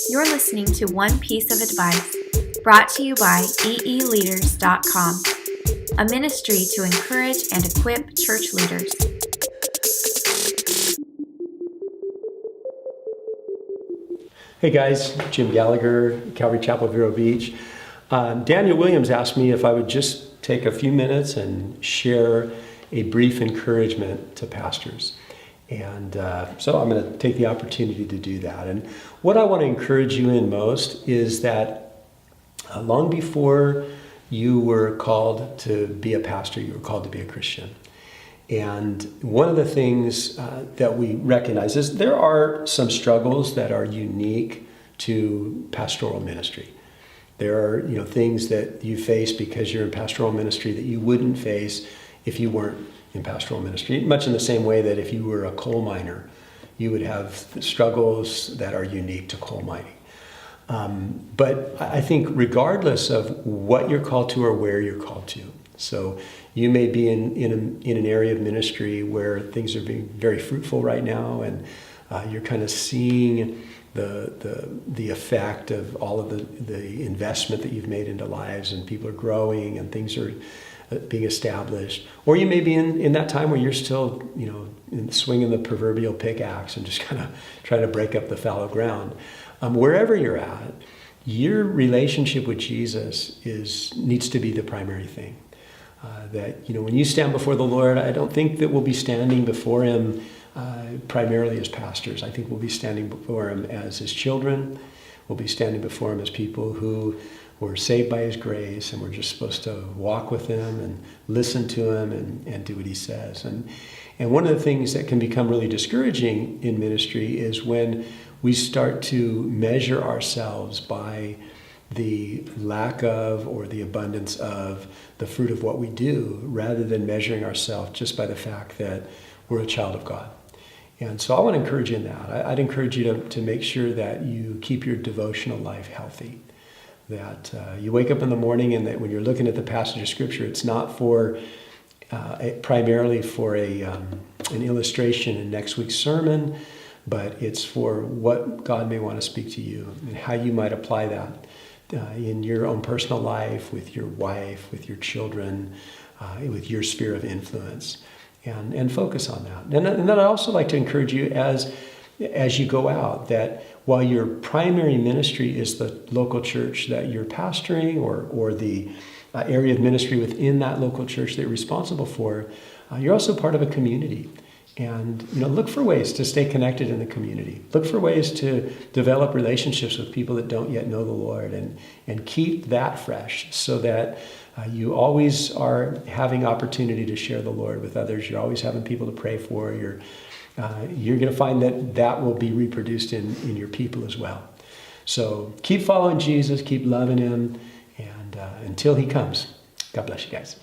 You're listening to One Piece of Advice, brought to you by EEleaders.com, a ministry to encourage and equip church leaders. Hey guys, Jim Gallagher, Calvary Chapel, Vero Beach. Daniel Williams asked me if I would just take a few minutes and share a brief encouragement to pastors. And so I'm going to take the opportunity to do that. And what I want to encourage you in most is that long before you were called to be a pastor, you were called to be a Christian. And one of the things that we recognize is there are some struggles that are unique to pastoral ministry. There are, things that you face because you're in pastoral ministry that you wouldn't face if you weren't in pastoral ministry. Much in the same way that if you were a coal miner, you would have struggles that are unique to coal mining. But I think regardless of what you're called to or where you're called to, so you may be in an area of ministry where things are being very fruitful right now, and you're kind of seeing the effect of all of the investment that you've made into lives, and people are growing and things are being established. Or you may be in that time where you're still, swinging the proverbial pickaxe and just kind of trying to break up the fallow ground. Wherever you're at, your relationship with Jesus needs to be the primary thing. That when you stand before the Lord, I don't think that we'll be standing before Him primarily as pastors. I think we'll be standing before Him as His children. We'll be standing before Him as people who were saved by His grace, and we're just supposed to walk with Him and listen to Him and do what He says. And one of the things that can become really discouraging in ministry is when we start to measure ourselves by the lack of or the abundance of the fruit of what we do, rather than measuring ourselves just by the fact that we're a child of God. And so I want to encourage you in that. I'd encourage you to make sure that you keep your devotional life healthy. That you wake up in the morning and that when you're looking at the passage of Scripture, it's not for primarily for an illustration in next week's sermon, but it's for what God may want to speak to you and how you might apply that in your own personal life, with your wife, with your children, with your sphere of influence, and focus on that. And then I'd also like to encourage you as you go out, that while your primary ministry is the local church that you're pastoring or the area of ministry within that local church that you're responsible for, you're also part of a community. And look for ways to stay connected in the community. Look for ways to develop relationships with people that don't yet know the Lord, and keep that fresh so that you always are having opportunity to share the Lord with others. You're always having people to pray for. You're going to find that will be reproduced in your people as well. So keep following Jesus, keep loving Him, and until He comes, God bless you guys.